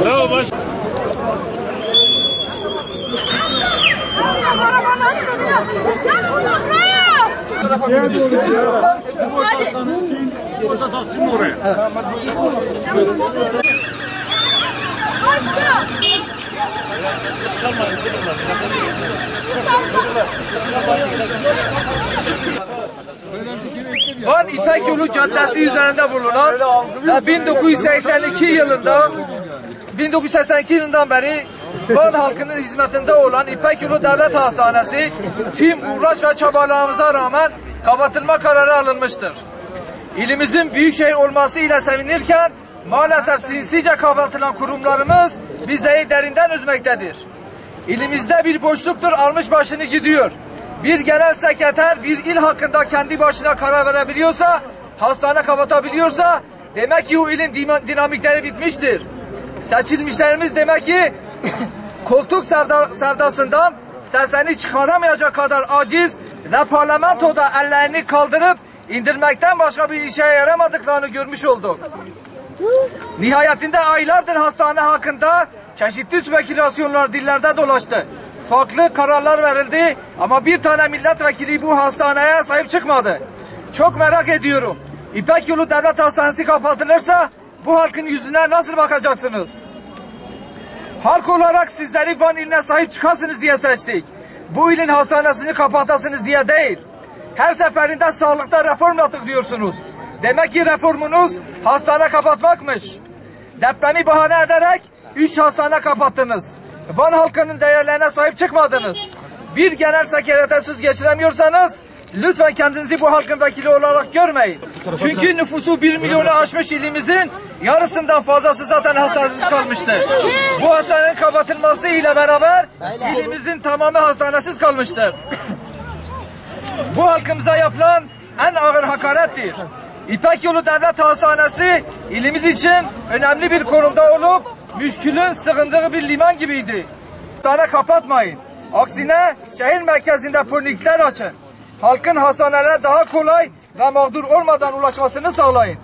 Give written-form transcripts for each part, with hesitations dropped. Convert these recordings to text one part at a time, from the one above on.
Bravo baş. Van İpek Yolu Caddesi üzerinde bulunan ve 1982 yılından beri Van halkının hizmetinde olan İpek Yolu Devlet Hastanesi tüm uğraş ve çabalarımıza rağmen kapatılma kararı alınmıştır. İlimizin büyükşehir olması ile sevinirken maalesef sinsice kapatılan kurumlarımız bizi derinden üzmektedir. İlimizde bir boşluktur almış başını gidiyor. Bir genel sekreter bir il hakkında kendi başına karar verebiliyorsa, hastane kapatabiliyorsa demek ki o ilin dinamikleri bitmiştir. Seçilmişlerimiz demek ki koltuk sevdasından sesini çıkaramayacak kadar aciz ve parlamentoda ellerini kaldırıp indirmekten başka bir işe yaramadıklarını görmüş olduk. Nihayetinde aylardır hastane hakkında çeşitli spekülasyonlar dillerde dolaştı. Farklı kararlar verildi ama bir tane milletvekili bu hastaneye sahip çıkmadı. Çok merak ediyorum. İpek Yolu Devlet Hastanesi kapatılırsa bu halkın yüzüne nasıl bakacaksınız? Halk olarak sizleri Van iline sahip çıkarsınız diye seçtik. Bu ilin hastanesini kapatasınız diye değil. Her seferinde sağlıkta reform yaptık diyorsunuz. Demek ki reformunuz hastane kapatmakmış. Depremi bahane ederek 3 hastane kapattınız. Van halkının değerlerine sahip çıkmadınız. Bir genel sekreter söz geçiremiyorsanız lütfen kendinizi bu halkın vekili olarak görmeyin. Çünkü nüfusu 1 milyonu aşmış ilimizin yarısından fazlası zaten hastanesiz kalmıştır. Bu hastanenin kapatılması ile beraber ilimizin tamamı hastanesiz kalmıştır. Bu halkımıza yapılan en ağır hakarettir. İpek Yolu Devlet Hastanesi ilimiz için önemli bir konumda olup müşkülün sığındığı bir liman gibiydi. Hastane kapatmayın. Aksine şehir merkezinde polikler açın. Halkın hastanelere daha kolay ve mağdur olmadan ulaşmasını sağlayın.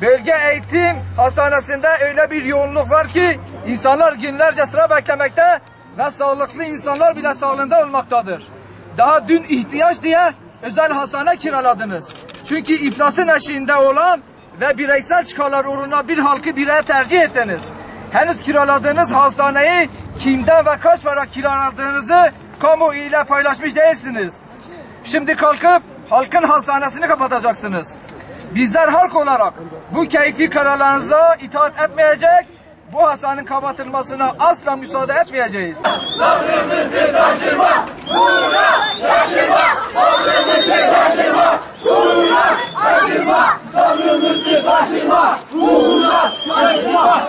Bölge eğitim hastanesinde öyle bir yoğunluk var ki insanlar günlerce sıra beklemekte ve sağlıklı insanlar bile sağlığında olmaktadır. Daha dün ihtiyaç diye özel hastane kiraladınız. Çünkü iflasın eşiğinde olan ve bireysel çıkarlar uğruna bir halkı bireye tercih ettiniz. Henüz kiraladığınız hastaneyi kimden ve kaç para kiraladığınızı kamu ile paylaşmış değilsiniz. Şimdi kalkıp halkın hastanesini kapatacaksınız. Bizler halk olarak bu keyfi kararlarınıza itaat etmeyecek, bu hastanenin kapatılmasına asla müsaade etmeyeceğiz. Sabrımızı taşırma, uğra şaşırma, sabrımızı taşırma, uğra şaşırma, sabrımızı taşırma, uğra şaşırma,